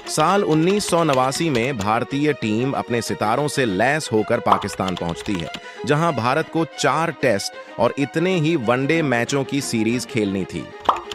साल 1989 में भारतीय टीम अपने सितारों से लैस होकर पाकिस्तान पहुंचती है, जहां भारत को 4 टेस्ट और इतने ही वनडे मैचों की सीरीज खेलनी थी।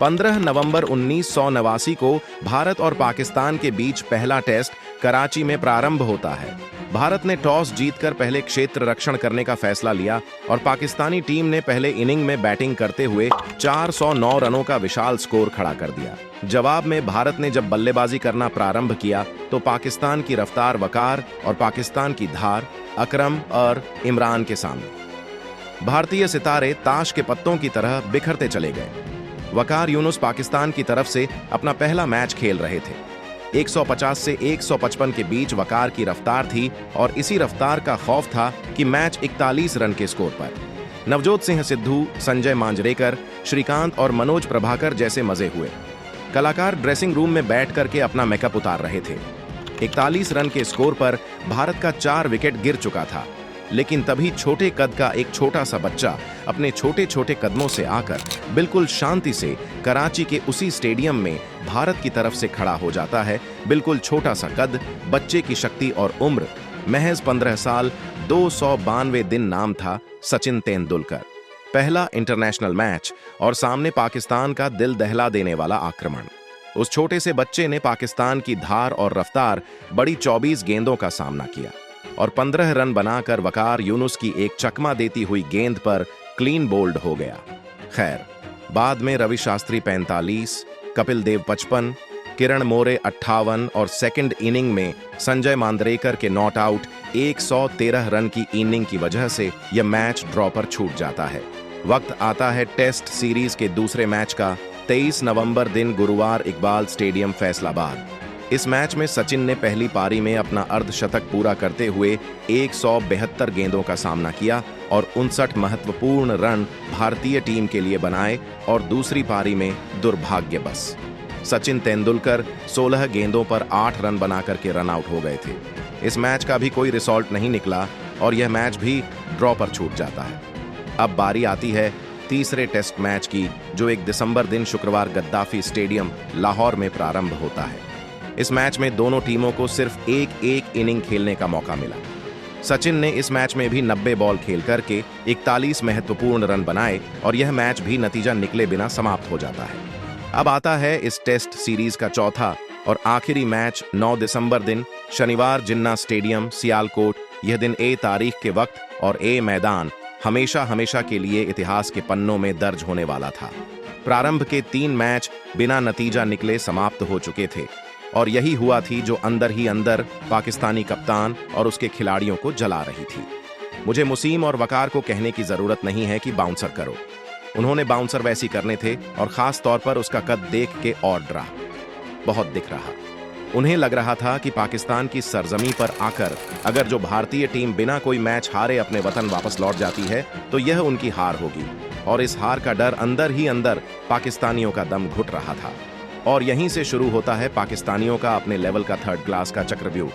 15 नवंबर 1989 को भारत और पाकिस्तान के बीच पहला टेस्ट कराची में प्रारंभ होता है। भारत ने टॉस जीतकर पहले क्षेत्र रक्षण करने का फैसला लिया और पाकिस्तानी टीम ने पहले इनिंग में बैटिंग करते हुए 409 रनों का विशाल स्कोर खड़ा कर दिया। जवाब में भारत ने जब बल्लेबाजी करना प्रारंभ किया तो पाकिस्तान की रफ्तार वकार और पाकिस्तान की धार अकरम और इमरान के सामने। भारतीय सितारे ताश के पत्तों की तरह बिखरते चले गए। वकार यूनुस पाकिस्तान की तरफ से अपना पहला मैच खेल रहे थे। 150 से 155 के बीच वकार की रफ्तार थी और इसी रफ्तार का खौफ था कि मैच 41 रन के स्कोर पर। नवजोत सिंह सिद्धू, संजय मांजरेकर, श्रीकांत और मनोज प्रभाकर जैसे मजे हुए। कलाकार ड्रेसिंग रूम में बैठ करके अपना मेकअप उतार रहे थे। 41 रन के स्कोर पर भारत का 4 विकेट गिर चुका था, लेकिन तभी छोटे कद का एक छोटा सा बच्चा अपने छोटे छोटे कदमों से आकर बिल्कुल शांति से कराची के उसी स्टेडियम में भारत की तरफ से खड़ा हो जाता है। बिल्कुल छोटा सा कद, बच्चे की शक्ति और उम्र महज 15 साल 292 दिन नाम था सचिन तेंदुलकर। पहला इंटरनेशनल मैच और सामने पाकिस्तान का दिल दहला देने वाला आक्रमण। उस छोटे से बच्चे ने पाकिस्तान की धार और रफ्तार बड़ी 24 गेंदों का सामना किया और 15 रन बनाकर वकार यूनुस की एक चकमा देती हुई गेंद पर क्लीन बोल्ड हो गया। खैर, बाद में रवि शास्त्री 45, कपिल देव 55, किरण मोरे 58 और सेकंड इनिंग में संजय मांजरेकर के नॉट आउट 113 रन की इनिंग की वजह से यह मैच ड्रॉ पर छूट जाता है। वक्त आता है टेस्ट सीरीज के दूसरे मैच का। 23 नवंबर दिन गुरुवार इकबाल स्टेडियम फैसलाबाद। इस मैच में सचिन ने पहली पारी में अपना अर्धशतक पूरा करते हुए 172 गेंदों का सामना किया और 59 महत्वपूर्ण रन भारतीय टीम के लिए बनाए और दूसरी पारी में दुर्भाग्यवश सचिन तेंदुलकर 16 गेंदों पर 8 रन बनाकर के रन आउट हो गए थे। इस मैच का भी कोई रिजल्ट नहीं निकला और यह मैच भी ड्रॉ पर छूट जाता है। अब बारी आती है तीसरे टेस्ट मैच की, जो 1 दिसंबर दिन शुक्रवार गद्दाफी स्टेडियम लाहौर में प्रारंभ होता है। इस मैच में दोनों टीमों को सिर्फ एक इनिंग खेलने का मौका मिला। सचिन ने इस मैच में भी 90 बॉल खेल करके 41 महत्वपूर्ण रन बनाए और यह मैच भी नतीजा निकले बिना समाप्त हो जाता है। अब आता है इस टेस्ट सीरीज का चौथा और आखिरी मैच 9 दिसंबर दिन शनिवार जिन्ना स्टेडियम सियालकोट। यह दिन ए तारीख के वक्त और ए मैदान हमेशा हमेशा के लिए इतिहास के पन्नों में दर्ज होने वाला था। प्रारंभ के 3 मैच बिना नतीजा निकले समाप्त हो चुके थे और यही हुआ थी जो अंदर ही अंदर पाकिस्तानी कप्तान और उसके खिलाड़ियों को जला रही थी। मुझे मुसीम और वकार को कहने की जरूरत नहीं है कि बाउंसर करो। उन्होंने बाउंसर वैसी करने थे और खास तौर पर उसका कद देख के और डरा बहुत दिख रहा। उन्हें लग रहा था कि पाकिस्तान की सरजमी पर आकर अगर जो भारतीय टीम बिना कोई मैच हारे अपने वतन वापस लौट जाती है तो यह उनकी हार होगी और इस हार का डर अंदर ही अंदर पाकिस्तानियों का दम घुट रहा था। और यहीं से शुरू होता है पाकिस्तानियों का अपने लेवल का थर्ड क्लास का चक्रव्यूह।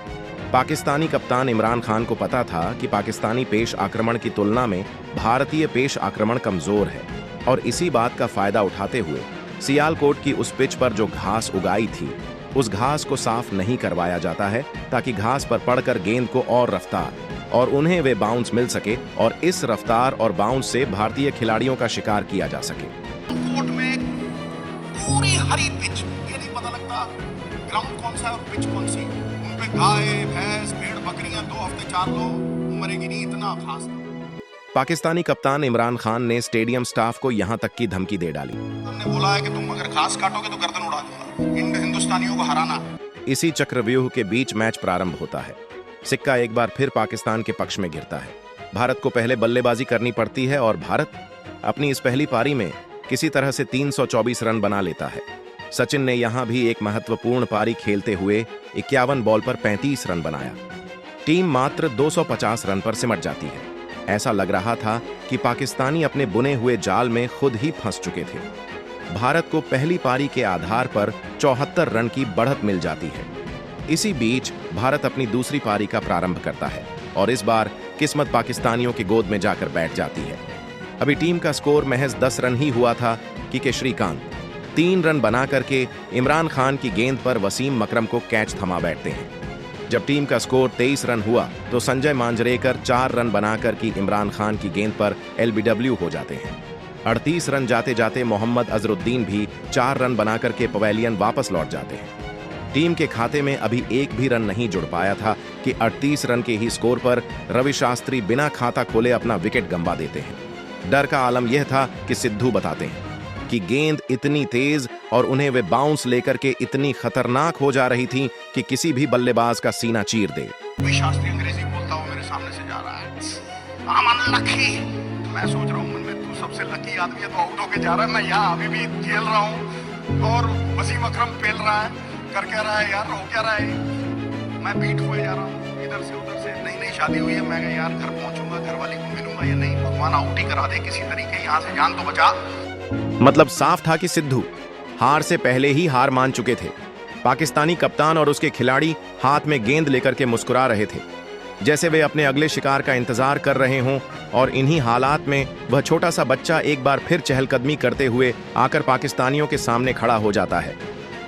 पाकिस्तानी कप्तान इमरान खान को पता था कि पाकिस्तानी पेश आक्रमण की तुलना में भारतीय पेश आक्रमण कमजोर है और इसी बात का फायदा उठाते हुए सियालकोट की उस पिच पर जो घास उगाई थी उस घास को साफ नहीं करवाया जाता है ताकि घास पर पड़कर गेंद को और रफ्तार और उन्हें वे बाउंस मिल सके और इस रफ्तार और बाउंस से भारतीय खिलाड़ियों का शिकार किया जा सके। कोर्ट में पूरी हरी पिच, ये नहीं पता लगता ग्राउंड कौन सा है और पिच कौन सी। उन पे गाय भैंस भेड़ बकरियां 2 हफ्ते 4 लो मरेगी नहीं, इतना खास। पाकिस्तानी कप्तान इमरान खान ने स्टेडियम स्टाफ को यहां तक की धमकी दे डाली। हमने बोला है कि तुम अगर घास काटोगे तो गर्दन उड़ा दूंगा, इन हिंदुस्तानियों को हराना। इसी चक्रव्यूह के बीच मैच प्रारंभ होता है। सिक्का एक बार फिर पाकिस्तान के पक्ष में गिरता है। भारत को पहले बल्लेबाजी करनी पड़ती है और भारत अपनी इस पहली पारी में किसी तरह से 324 रन बना लेता है। सचिन ने यहां भी एक महत्वपूर्ण पारी खेलते हुए 51 बॉल पर 35 रन बनाया। टीम मात्र 250 रन पर सिमट जाती है। ऐसा लग रहा था कि पाकिस्तानी अपने बुने हुए जाल में खुद ही फंस चुके थे। भारत को पहली पारी के आधार पर 74 रन की बढ़त मिल जाती है। इसी बीच भारत अपनी दूसरी पारी का प्रारंभ करता है और इस बार किस्मत पाकिस्तानियों की गोद में जाकर बैठ जाती है। अभी टीम का स्कोर महज 10 रन ही हुआ था कि श्रीकांत 3 रन बना करके इमरान खान की गेंद पर वसीम मकरम को कैच थमा बैठते हैं। जब टीम का स्कोर 23 रन हुआ तो संजय मांजरेकर 4 रन बनाकर की इमरान खान की गेंद पर एलबीडब्ल्यू हो जाते हैं। 38 रन जाते जाते मोहम्मद अजरुद्दीन भी 4 रन बनाकर के पवेलियन वापस लौट जाते हैं। टीम के खाते में अभी एक भी रन नहीं जुड़ पाया था कि 38 रन के ही स्कोर पर रवि शास्त्री बिना खाता खोले अपना विकेट गंवा देते हैं। डर का आलम यह था कि सिद्धू बताते हैं कि गेंद इतनी तेज और उन्हें वे बाउंस लेकर के इतनी खतरनाक हो जा रही थी कि किसी भी बल्लेबाज का सीना चीर दे। शास्त्री अंग्रेजी बोलता हुआ मेरे सामने से जा रहा है। I'm unlucky। तो मैं सोच रहा हूँ मन में, तू सबसे लकी आदमी है तो आउट होके जा रहा है, मैं यहाँ अभी भी खेल रहा हूँ और वसीम अकरम पेल रहा है, कर क्या रहा है यार, हो क्या रहा है। मैं बीट हुए जा रहा हूँ इधर से उधर से। नई शादी हुई है, मैं कहा यार घर पहुंचूंगा, घर वाली को मिलूंगा या नहीं, भगवान आउट ही करा दे किसी तरीके, यहाँ से जान तो बचा। मतलब साफ था कि सिद्धू हार से पहले ही हार मान चुके थे। पाकिस्तानी कप्तान और उसके खिलाड़ी हाथ में गेंद लेकर के मुस्कुरा रहे थे, जैसे वे अपने अगले शिकार का इंतजार कर रहे हों। और इन्हीं हालात में वह छोटा सा बच्चा एक बार फिर चहलकदमी करते हुए आकर पाकिस्तानियों के सामने खड़ा हो जाता है।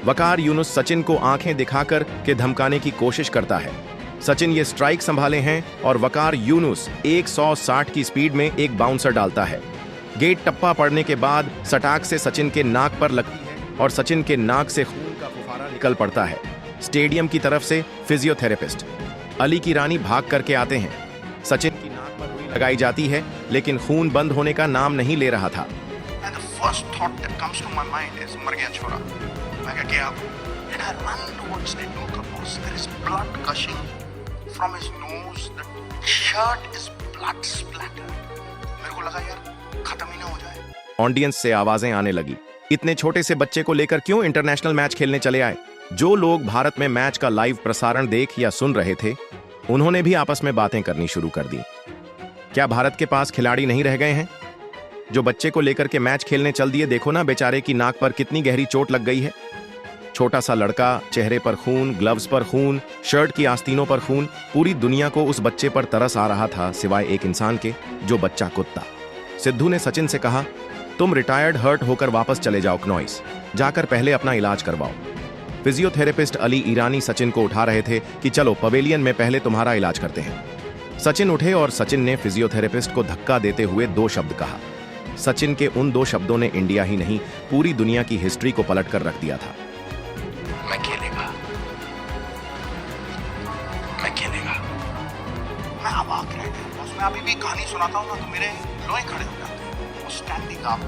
वकार यूनुस सचिन को आंखें दिखाकर के धमकाने की कोशिश करता है। सचिन ये स्ट्राइक संभाले हैं और वकार यूनुस 160 की स्पीड में एक बाउंसर डालता है। गेट टप्पा पड़ने के बाद सटाक से सचिन के नाक पर लगती है और सचिन के नाक से खून का फुहारा निकल पड़ता है। स्टेडियम की तरफ से फिजियोथेरेपिस्ट अली की रानी भाग करके आते हैं। सचिन की नाक पर रुई लगाई जाती है लेकिन खून बंद होने का नाम नहीं ले रहा था। मर गया छोरा। मैं क्या and I run towards the door because there is blood gushing from his nose. The shirt is blood splattered. मेरे को लगा यार खत्म ही ना हो जाए। ऑडियंस से आवाजें आने लगी, इतने छोटे से बच्चे को लेकर क्यों इंटरनेशनल मैच खेलने चले आए। जो लोग भारत में मैच का लाइव प्रसारण देख या सुन रहे थे, उन्होंने भी आपस में बातें करनी शुरू कर दी। क्या भारत के पास खिलाड़ी नहीं रह गए हैं जो बच्चे को लेकर के मैच खेलने चल दिए? देखो ना बेचारे की नाक पर कितनी गहरी चोट लग गई है। छोटा सा लड़का, चेहरे पर खून, ग्लव्स पर खून, शर्ट की आस्तीनों पर खून। पूरी दुनिया को उस बच्चे पर तरस आ रहा था, सिवाय एक इंसान के, जो बच्चा कुत्ता। सिद्धू ने सचिन से कहा, तुम रिटायर्ड हर्ट होकर वापस चले जाओ क्नॉइस, जाकर पहले अपना इलाज करवाओ। फिजियोथेरेपिस्ट अली ईरानी सचिन को उठा रहे थे कि चलो पवेलियन में पहले तुम्हारा इलाज करते हैं। सचिन उठे और सचिन ने फिजियोथेरेपिस्ट को धक्का देते हुए 2 शब्द कहा। सचिन के उन 2 शब्दों ने इंडिया ही नहीं पूरी दुनिया की हिस्ट्री को पलट कर रख दिया था। मैं खेलेगा। मैं अवाक रह गया। उसमें अभी भी कहानी सुनाता हूँ ना तो मेरे लोहे खड़े हो जाते हैं। वो स्टैंडिंग अप,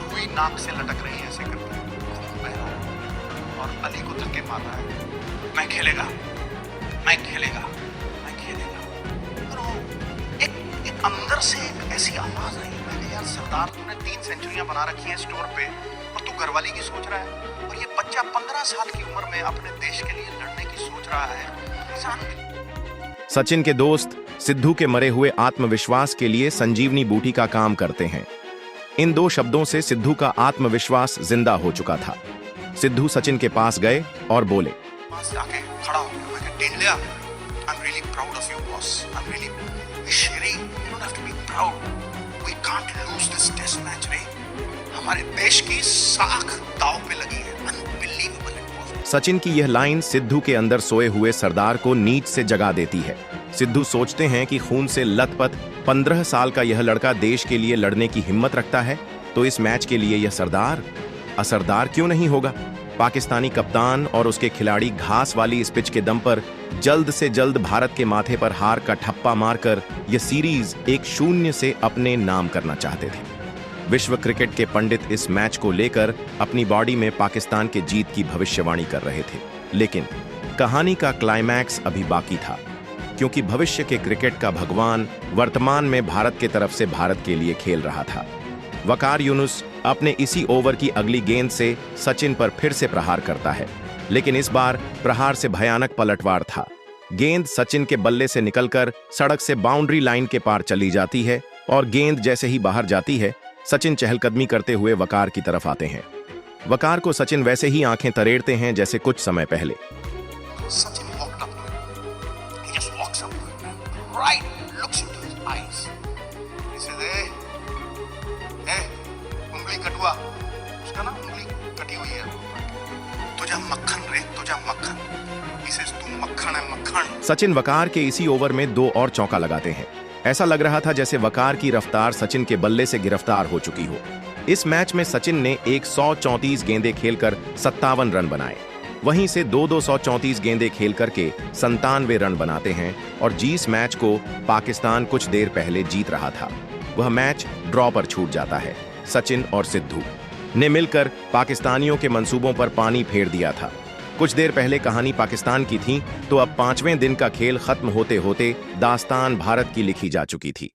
रुई नाक से लटक रही है ऐसे करके, खून बह रहा है और अली को धक्के मार रहा है। मैं खेलेगा। और एक अंदर से एक ऐसी आवाज आई, मैंने यार सरदार तूने 3 सेंचुरियां बना रखी हैं स्टोर पे और तू घरवाली की सोच रहा है, और ये बच्चा 15 साल की उम्र में अपने देश के लिए लड़ने की सोच रहा है। सचिन के दोस्त सिद्धू के मरे हुए आत्मविश्वास के लिए संजीवनी बूटी का काम करते हैं। इन 2 शब्दों से सिद्धू का आत्मविश्वास जिंदा हो चुका था। सिद्धू सचिन के पास गए और बोले, आके खड़ा हो गया। मैं टेन लिया। I'm really proud of you, boss. I'm really Sherry, you don't have to be proud. We can't lose this test match, रे। हमारे देश की साख दांव पे लगी है। Unbelievable it was. सचिन की यह लाइन सिद्धू के अंदर सोए हुए सरदार को नींद से जगा देती है। सिद्धू सोचते हैं कि खून से लथपथ 15 साल का यह लड़का देश के लिए लड़ने की हिम्मत रखता है, तो इस मैच के लिए यह सरदार असरदार क्यों नहीं होगा। पाकिस्तानी कप्तान और उसके खिलाड़ी घास वाली इस पिच के दम पर जल्द से जल्द भारत के माथे पर हार का ठप्पा मारकर यह सीरीज 1-0 से अपने नाम करना चाहते थे। विश्व क्रिकेट के पंडित इस मैच को लेकर अपनी बॉडी में पाकिस्तान के जीत की भविष्यवाणी कर रहे थे, लेकिन कहानी का क्लाइमैक्स अभी बाकी था, क्योंकि भविष्य के क्रिकेट का भगवान वर्तमान में भारत के तरफ से भारत के लिए खेल रहा था। वकार यूनुस अपने इसी ओवर की अगली गेंद से सचिन पर फिर से प्रहार करता है, लेकिन इस बार प्रहार से भयानक पलटवार था। गेंद सचिन के बल्ले से निकलकर सड़क से बाउंड्री लाइन के पार चली जाती है और गेंद जैसे ही बाहर जाती है, सचिन चहलकदमी करते हुए वकार की तरफ आते हैं। वकार को सचिन वैसे ही आंखें तरेड़ते हैं जैसे कुछ समय पहले। Sachin walked up to him. He just walks up to him, right, looks into his eyes. He says, "Hey, उंगली कटुआ." उसका ना उंगली कटी सचिन वकार के इसी ओवर में 2 और चौका लगाते हैं। ऐसा लग रहा था जैसे वकार की रफ्तार सचिन के बल्ले से गिरफ्तार हो चुकी हो। इस मैच में सचिन ने 134 गेंदें खेलकर 57 रन बनाए। वहीं से 234 गेंदें खेल करके 97 रन बनाते हैं और जिस मैच को पाकिस्तान कुछ देर पहले जीत रहा था वह मैच ड्रॉ पर छूट जाता है। सचिन और सिद्धू ने मिलकर पाकिस्तानियों के मंसूबों पर पानी फेर दिया था। कुछ देर पहले कहानी पाकिस्तान की थी तो अब 5वें दिन का खेल खत्म होते होते दास्तान भारत की लिखी जा चुकी थी।